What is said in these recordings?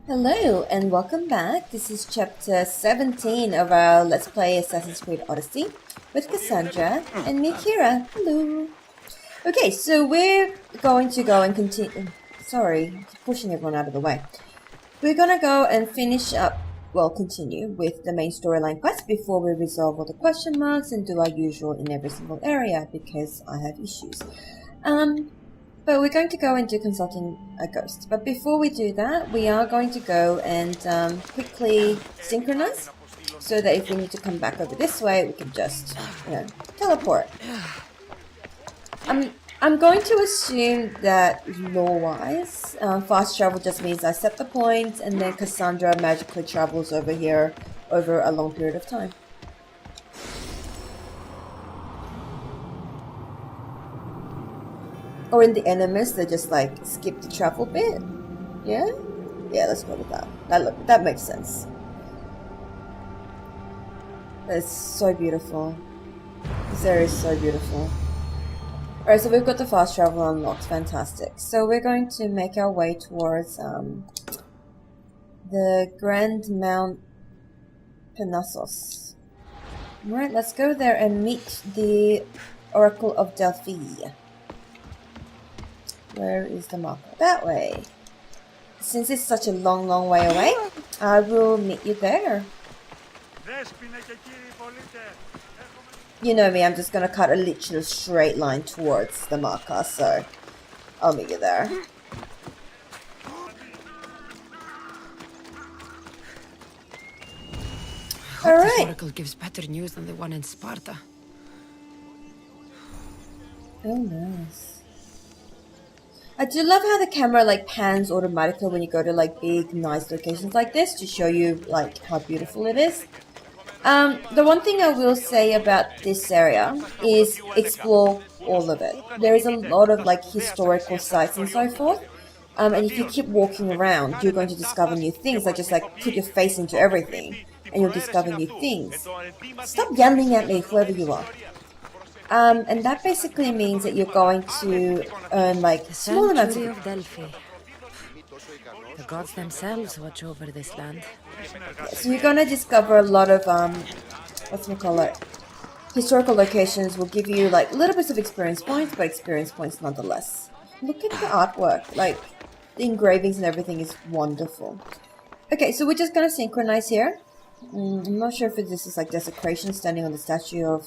Hello and welcome back. This is chapter 17 of our Let's Play Assassin's Creed Odyssey with Cassandra and me, Kira. Hello. Okay, so we're going to go and continue. Sorry, I keep pushing everyone out of the way. We're gonna go and finish up, well, continue with the main storyline quest before we resolve all the question marks and do our usual in every single area because I have issues. But we're going to go and do consulting a ghost. But before we do that, we are going to go and quickly synchronize so that if we need to come back over this way, we can just, teleport. I'm going to assume that lore-wise, fast travel just means I set the point and then Cassandra magically travels over here over a long period of time. Or in the enemies, they just like skip the travel bit. Yeah? Yeah, let's go with that. That makes sense. It's so beautiful. This area is so beautiful. Alright, so we've got the fast travel unlocked. Fantastic. So we're going to make our way towards the Grand Mount Penassos. Alright, let's go there and meet the Oracle of Delphi. Where is the marker? That way. Since it's such a long way away, I will meet you there. You know me, I'm just gonna cut a literal straight line towards the marker, so I'll meet you there. Alright. This oracle gives better news than the one in Sparta. Oh, nice. I do love how the camera like pans automatically when you go to like big, nice locations like this to show you like how beautiful it is. The one thing I will say about this area is explore all of it. There is a lot of like historical sites and so forth. And if you keep walking around, you're going to discover new things. Like just like put your face into everything and you'll discover new things. Stop yelling at me, whoever you are. And that basically means that you're going to earn like small amounts of Delphi. The gods themselves watch over this land. So you're gonna discover a lot of historical locations will give you like little bits of experience points, but experience points nonetheless. Look at the artwork, like the engravings and everything is wonderful. Okay, so we're just gonna synchronize here. I'm not sure if this is like desecration, standing on the statue of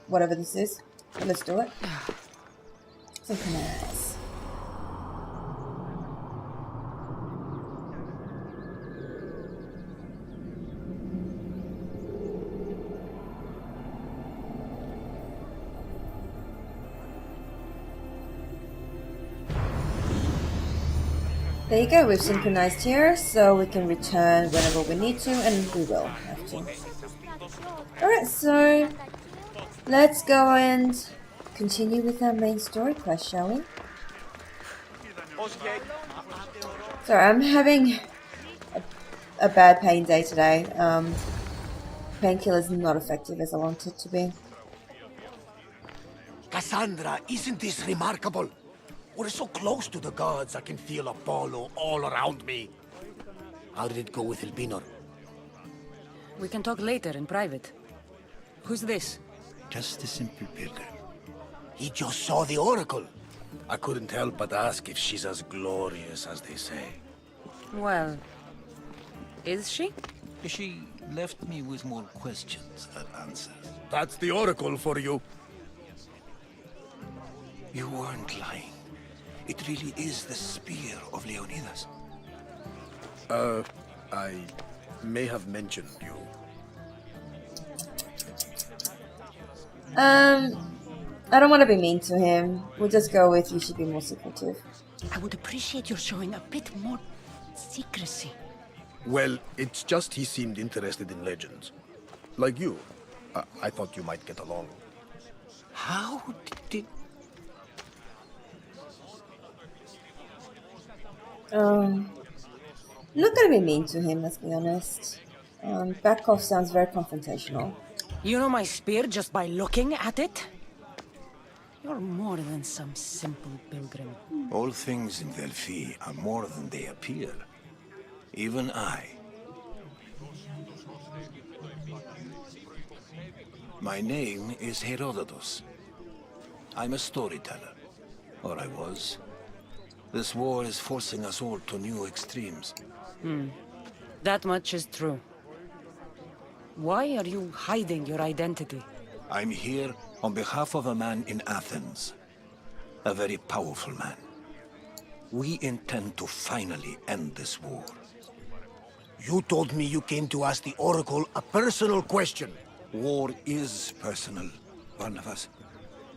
whatever this is. But let's do it. Synchronize. There you go, we've synchronized here, so we can return whenever we need to, and we will have to. Alright, so let's go and continue with our main story quest, shall we? Sorry, I'm having a bad pain day today. Painkiller's not effective as I want it to be. Cassandra, isn't this remarkable? We're so close to the gods, I can feel Apollo all around me. How did it go with Elpinor? We can talk later in private. Who's this? Just a simple pilgrim. He just saw the oracle. I couldn't help but ask if she's as glorious as they say. Well, is she? She left me with more questions than answers. That's the oracle for you. You weren't lying. It really is the spear of Leonidas. I may have mentioned you. I don't want to be mean to him. We'll just go with you should be more secretive. I would appreciate your showing a bit more secrecy. Well, it's just he seemed interested in legends. Like you. I thought you might get along. How did... I'm not gonna be mean to him, let's be honest. Back off sounds very confrontational. You know my spear just by looking at it? You're more than some simple pilgrim. All things in Delphi are more than they appear. Even I. My name is Herodotus. I'm a storyteller. Or I was. This war is forcing us all to new extremes. That much is true. Why are you hiding your identity? I'm here on behalf of a man in Athens. A very powerful man. We intend to finally end this war. You told me you came to ask the Oracle a personal question. War is personal, Barnabas.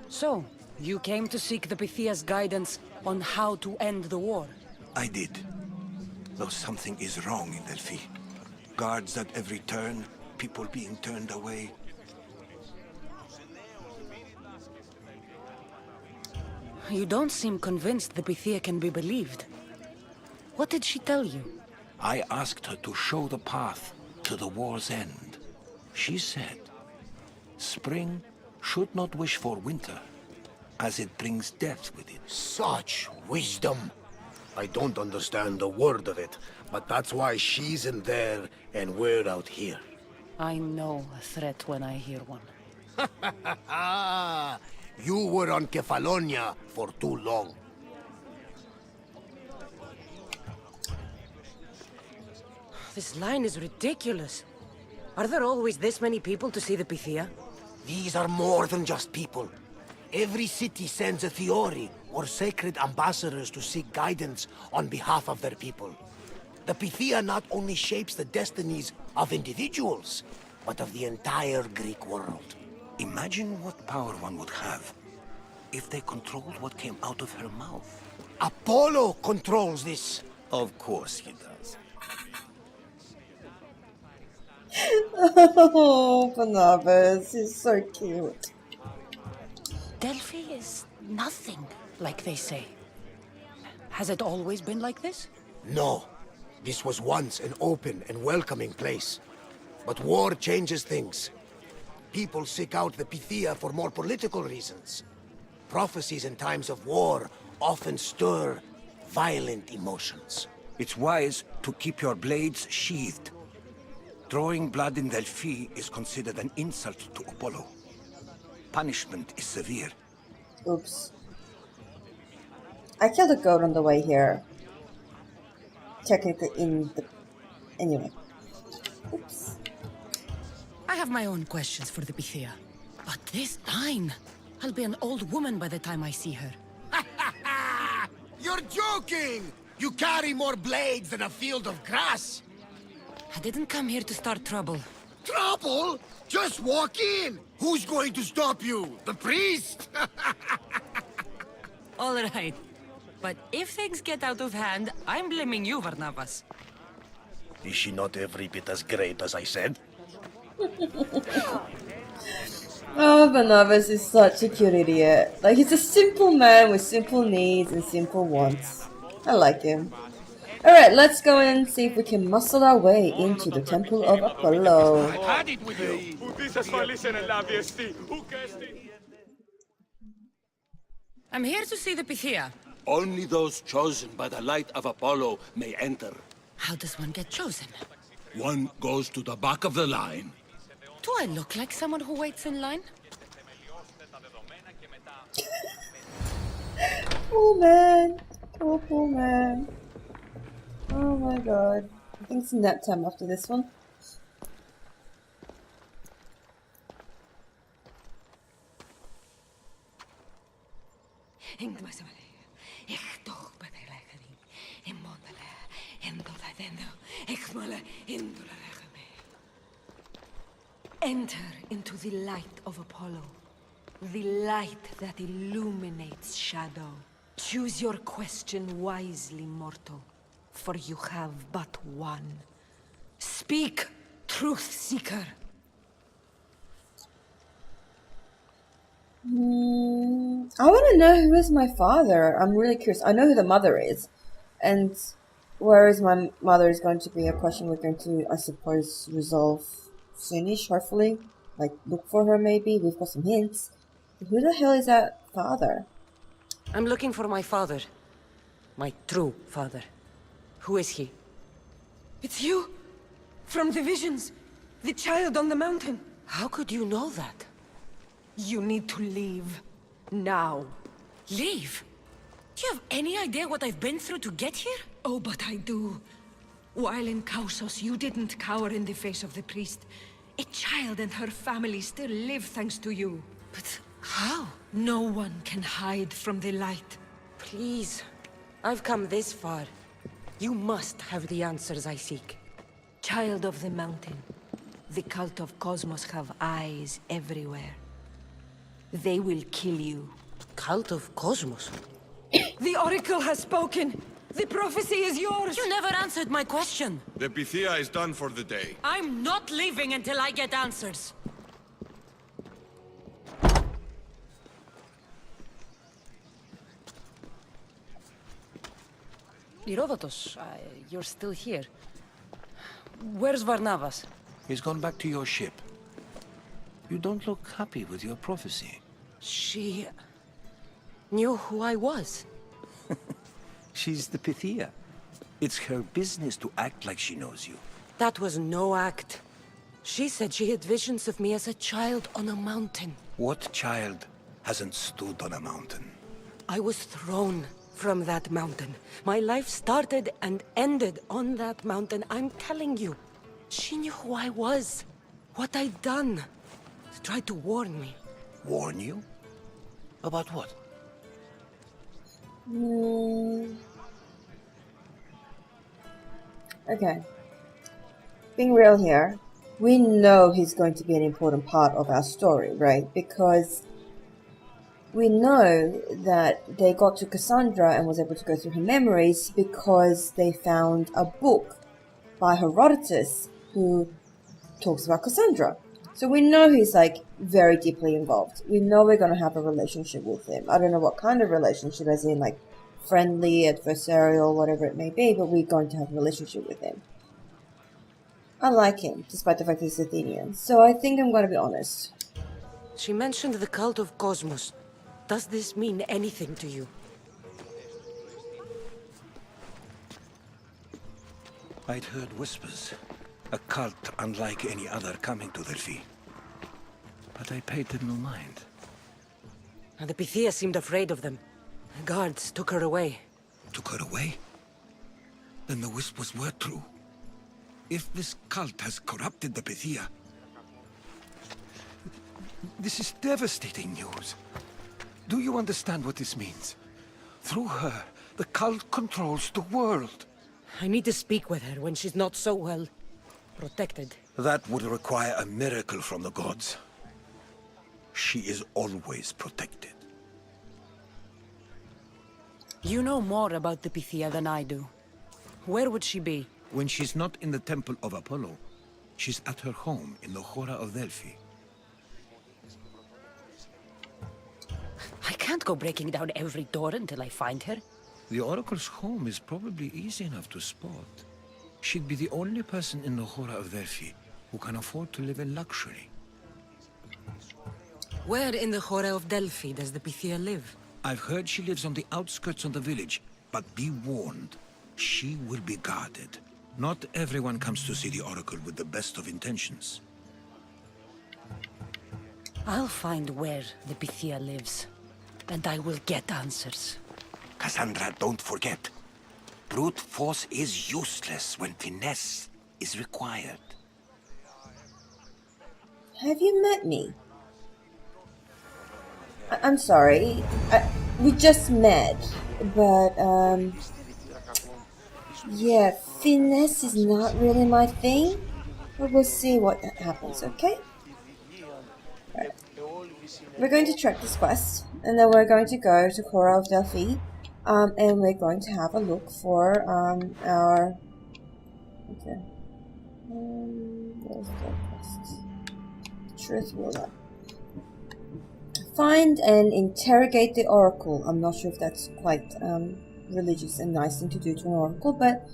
So, you came to seek the Pythia's guidance on how to end the war. I did. Though something is wrong in Delphi. Guards at every turn, people being turned away. You don't seem convinced the Pythia can be believed. What did she tell you? I asked her to show the path to the war's end. She said, spring should not wish for winter, as it brings death with it. Such wisdom. I don't understand a word of it, but that's why she's in there and we're out here. I know a threat when I hear one. Ah, you were on Kefalonia for too long. This line is ridiculous. Are there always this many people to see the Pythia? These are more than just people. Every city sends a Theori, or sacred ambassadors to seek guidance on behalf of their people. The Pythia not only shapes the destinies of individuals, but of the entire Greek world. Imagine what power one would have if they controlled what came out of her mouth. Apollo controls this. Of course he does. Oh, Barnabas, he's so cute. Delphi is nothing, like they say. Has it always been like this? No. This was once an open and welcoming place. But war changes things. People seek out the Pythia for more political reasons. Prophecies in times of war often stir violent emotions. It's wise to keep your blades sheathed. Drawing blood in Delphi is considered an insult to Apollo. Punishment is severe. Oops. I killed a goat on the way here. Technically in the... Anyway. Oops. I have my own questions for the Pythia. But this line... I'll be an old woman by the time I see her. You're joking! You carry more blades than a field of grass! I didn't come here to start trouble. Trouble? Just walk in! Who's going to stop you? The priest? All right. But if things get out of hand, I'm blaming you, Barnabas. Is she not every bit as great as I said? Oh, Barnabas is such a cute idiot. Like, he's a simple man with simple needs and simple wants. I like him. Alright, let's go and see if we can muscle our way into the Temple of Apollo. Had it with you! I'm here to see the Pythia. Only those chosen by the light of Apollo may enter. How does one get chosen? One goes to the back of the line. Do I look like someone who waits in line? Oh man. Poor man. Oh my god. I think it's nap time after this one. Enter into the light of Apollo, the light that illuminates shadow. Choose your question wisely, mortal, for you have but one. Speak, truth seeker. I want to know who is my father. I'm really curious. I know who the mother is. And where is my mother is going to be a question we're going to, I suppose, resolve soonish, hopefully. Like, look for her maybe. We've got some hints. Who the hell is that father? I'm looking for my father. My true father. Who is he? It's you! From the visions! The child on the mountain! How could you know that? You need to leave. Now. Leave? Do you have any idea what I've been through to get here? Oh, but I do. While in Kausos, you didn't cower in the face of the priest. A child and her family still live thanks to you. But how? No one can hide from the light. Please. I've come this far. You must have the answers I seek. Child of the mountain, the cult of Cosmos have eyes everywhere. They will kill you. Cult of Cosmos? The Oracle has spoken! The prophecy is yours! You never answered my question. The Pythia is done for the day. I'm not leaving until I get answers. Herodotus, you're still here. Where's Varnavas? He's gone back to your ship. You don't look happy with your prophecy. She knew who I was. She's the Pythia. It's her business to act like she knows you. That was no act. She said she had visions of me as a child on a mountain. What child hasn't stood on a mountain? I was thrown from that mountain. My life started and ended on that mountain. I'm telling you. She knew who I was, what I'd done. She tried to warn me. Warn you? About what? Okay. Being real here, we know he's going to be an important part of our story, right? Because we know that they got to Cassandra and was able to go through her memories because they found a book by Herodotus who talks about Cassandra. So we know he's like very deeply involved. We know we're going to have a relationship with him. I don't know what kind of relationship, as in like friendly, adversarial, whatever it may be, but we're going to have a relationship with him. I like him, despite the fact that he's Athenian. So I think I'm going to be honest. She mentioned the cult of Cosmos. Does this mean anything to you? I'd heard whispers. A cult unlike any other coming to Delphi. But I paid them no mind. And the Pythia seemed afraid of them. The guards took her away. Took her away? Then the whispers were true. If this cult has corrupted the Pythia... This is devastating news. Do you understand what this means? Through her, the cult controls the world. I need to speak with her when she's not so well protected. That would require a miracle from the gods. She is always protected. You know more about the Pythia than I do. Where would she be? When she's not in the Temple of Apollo, she's at her home in the Hora of Delphi. I can't go breaking down every door until I find her. The Oracle's home is probably easy enough to spot. She'd be the only person in the Hora of Delphi who can afford to live in luxury. Where in the Hora of Delphi does the Pythia live? I've heard she lives on the outskirts of the village, but be warned, she will be guarded. Not everyone comes to see the Oracle with the best of intentions. I'll find where the Pythia lives, and I will get answers. Cassandra, don't forget. Brute force is useless when finesse is required. Have you met me? I'm sorry. We just met, but yeah, finesse is not really my thing. But we'll see what happens, okay? Right. We're going to track this quest, and then we're going to go to Hora of Delphi, and we're going to have a look for our... Okay. Where's the quest? Truth ruler. Find and interrogate the Oracle. I'm not sure if that's quite religious and nice thing to do to an Oracle, but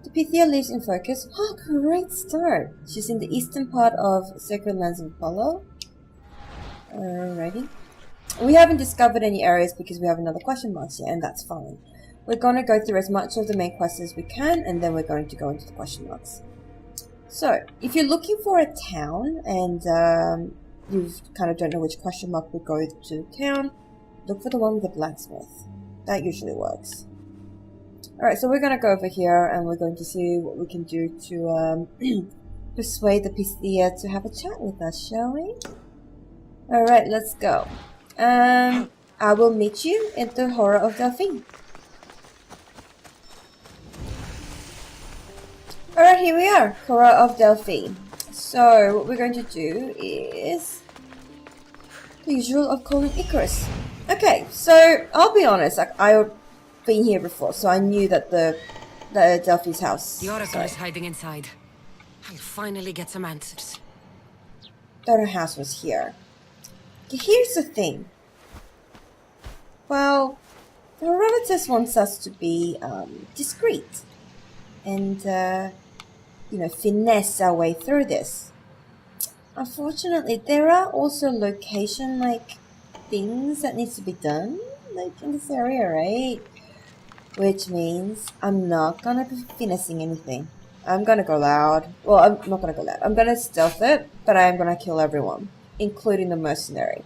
the Pythia lives in focus. Oh, great start! She's in the eastern part of Sacred Lands of Apollo. Alrighty. We haven't discovered any areas because we have another question mark here, and that's fine. we're going to go through as much of the main quest as we can, and then we're going to go into the question marks. So, if you're looking for a town, and you kind of don't know which question mark would go to town, look for the one with the blacksmith. That usually works. Alright, so we're going to go over here, and we're going to see what we can do to persuade the Pythia to have a chat with us, shall we? Alright, let's go. I will meet you at the Horror of Delphine. Alright, here we are, Horror of Delphine. So, what we're going to do is the usual of calling Icarus. Okay, so I'll be honest, like I've been here before, so I knew that the Delphi's house. The Oracle is hiding inside. I'll finally get some answers. That her house was here. Okay, here's the thing. Well, Herodotus wants us to be discreet and, finesse our way through this. Unfortunately, there are also location, things that needs to be done, in this area, right? Which means I'm not gonna be finessing anything. I'm gonna go loud. Well, I'm not gonna go loud. I'm gonna stealth it, but I am gonna kill everyone, including the mercenary.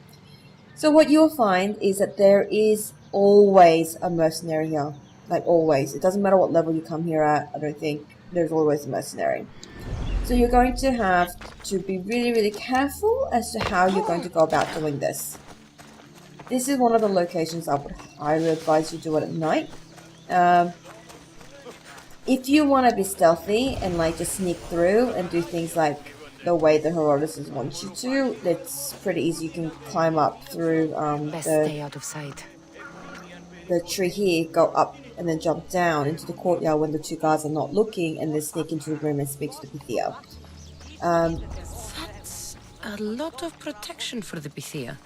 So what you'll find is that there is always a mercenary here. Like always. It doesn't matter what level you come here at, I don't think. There's always a mercenary. So you're going to have to be really, really careful as to how you're going to go about doing this. This is one of the locations I would highly advise you do it at night. If you want to be stealthy and just sneak through and do things like the way the Herodotus wants you to, it's pretty easy. You can climb up through Best stay out of sight. the tree here, go up and then jump down into the courtyard when the two guards are not looking, and then sneak into the room and speak to the Pythia. That's a lot of protection for the Pythia.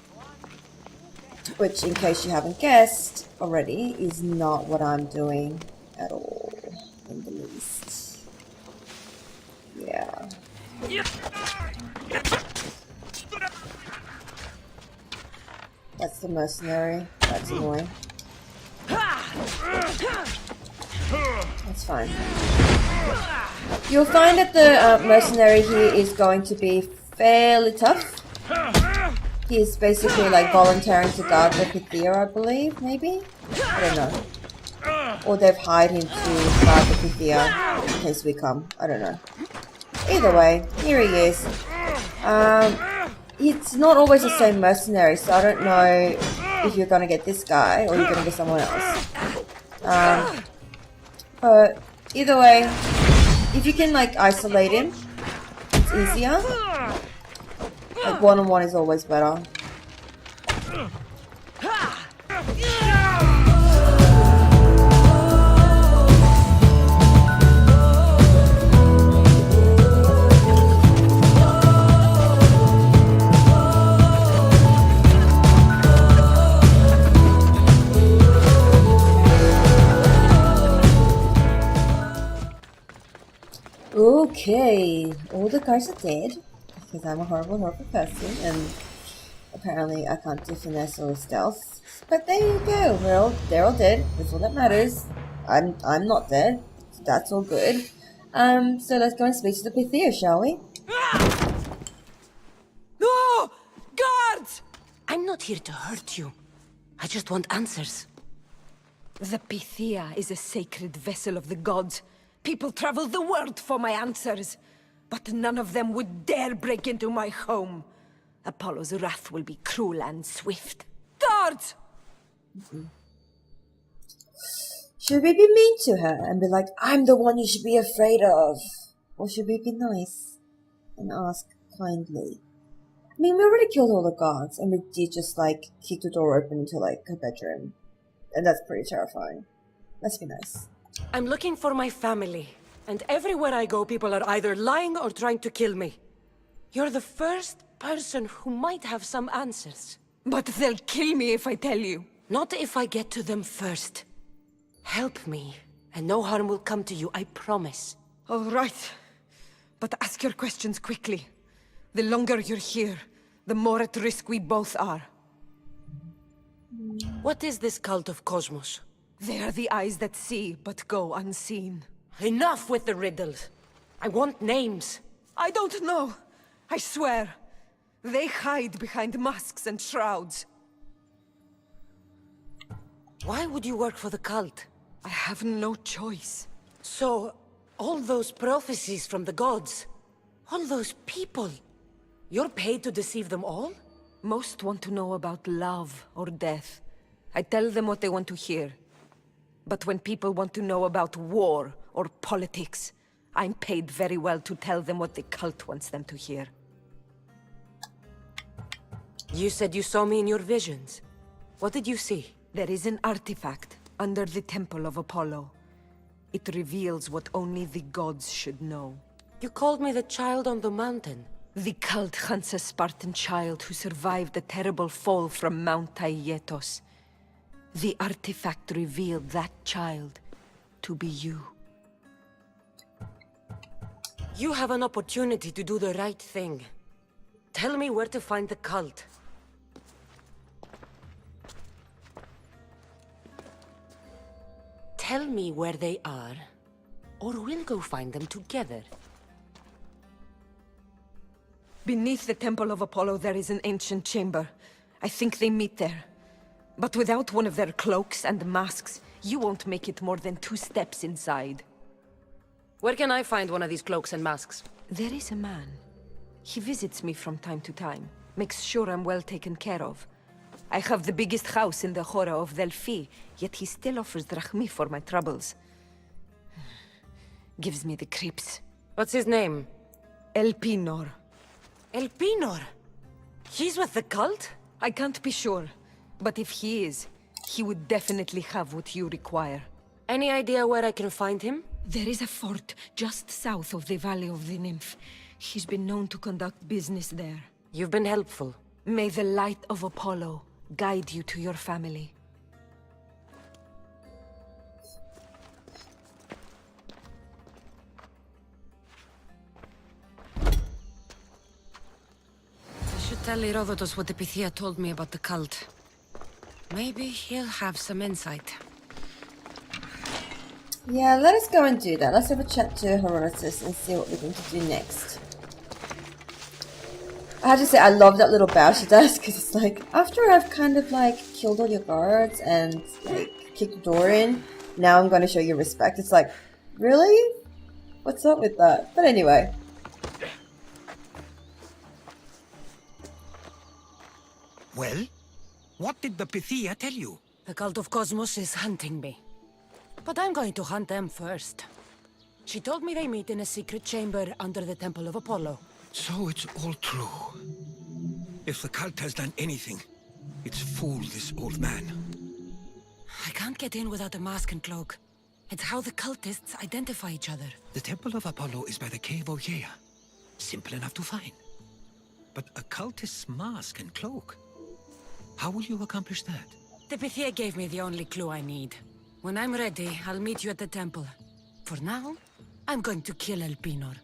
Which, in case you haven't guessed already, is not what I'm doing at all, in the least. Yeah. That's the mercenary. That's annoying. That's fine. You'll find that the mercenary here is going to be fairly tough. He's basically volunteering to guard the Pythia, I believe, maybe? I don't know. Or they've hired him to guard the Pythia in case we come. I don't know. Either way, here he is. It's not always the same mercenary, so I don't know if you're gonna get this guy or you're gonna get someone else. But either way, if you can isolate him, it's easier. One-on-one is always better. Okay, all the guys are dead, because I'm a horrible, horrible person, and apparently I can't do finesse or stealth. But there you go, they're all dead, that's all that matters. I'm not dead, so that's all good. So let's go and speak to the Pythia, shall we? No! Guards! I'm not here to hurt you. I just want answers. The Pythia is a sacred vessel of the gods. People travel the world for my answers, but none of them would dare break into my home. Apollo's wrath will be cruel and swift. Guards! Should we be mean to her and be like, I'm the one you should be afraid of? Or should we be nice and ask kindly? I mean, we already killed all the guards, and we did just kick the door open into her bedroom. And that's pretty terrifying. Let's be nice. I'm looking for my family, and everywhere I go, people are either lying or trying to kill me. You're the first person who might have some answers. But they'll kill me if I tell you. Not if I get to them first. Help me, and no harm will come to you, I promise. All right. But ask your questions quickly. The longer you're here, the more at risk we both are. What is this cult of Cosmos? They are the eyes that see, but go unseen. Enough with the riddles. I want names. I don't know. I swear. They hide behind masks and shrouds. Why would you work for the cult? I have no choice. So, all those prophecies from the gods, all those people, you're paid to deceive them all? Most want to know about love or death. I tell them what they want to hear. But when people want to know about war or politics, I'm paid very well to tell them what the cult wants them to hear. You said you saw me in your visions. What did you see? There is an artifact under the Temple of Apollo. It reveals what only the gods should know. You called me the child on the mountain. The cult hunts a Spartan child who survived the terrible fall from Mount Taygetos. The artifact revealed that child to be you. You have an opportunity to do the right thing. Tell me where to find the cult. Tell me where they are, or we'll go find them together. Beneath the Temple of Apollo there is an ancient chamber. I think they meet there. But without one of their cloaks and masks, you won't make it more than 2 steps inside. Where can I find one of these cloaks and masks? There is a man. He visits me from time to time, makes sure I'm well taken care of. I have the biggest house in the Hora of Delphi, yet he still offers drachmi for my troubles. Gives me the creeps. What's his name? Elpinor. Elpinor? He's with the cult? I can't be sure, but if he is, he would definitely have what you require. Any idea where I can find him? There is a fort just south of the Valley of the Nymph. He's been known to conduct business there. You've been helpful. May the light of Apollo guide you to your family. I should tell Herodotus what the Pythia told me about the cult. Maybe he'll have some insight. Yeah, let us go and do that. Let's have a chat to Herodotus and see what we're going to do next. I have to say, I love that little bow she does, because it's like, after I've kind of like killed all your guards and like kicked the door in, now I'm going to show you respect. It's like, really? What's up with that? But anyway. Well, what did the Pythia tell you? The cult of Cosmos is hunting me. But I'm going to hunt them first. She told me they meet in a secret chamber under the Temple of Apollo. So it's all true. If the cult has done anything, it's fooled this old man. I can't get in without a mask and cloak. It's how the cultists identify each other. The Temple of Apollo is by the Cave of Yea. Simple enough to find. But a cultist's mask and cloak? How will you accomplish that? The Pythia gave me the only clue I need. When I'm ready, I'll meet you at the temple. For now, I'm going to kill Elpinor.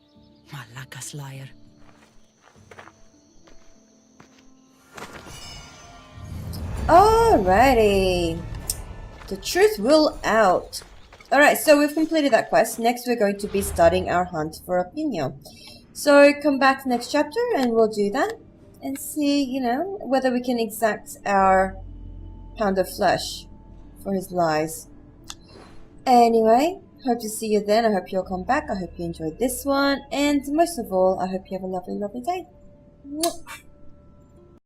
Malakas liar. Alrighty. The truth will out. Alright, so we've completed that quest. Next we're going to be starting our hunt for Elpinor. So come back next chapter and we'll do that. And see, you know, whether we can exact our pound of flesh for his lies. Anyway, hope to see you then. I hope you'll come back. I hope you enjoyed this one. And most of all, I hope you have a lovely, lovely day. Mwah.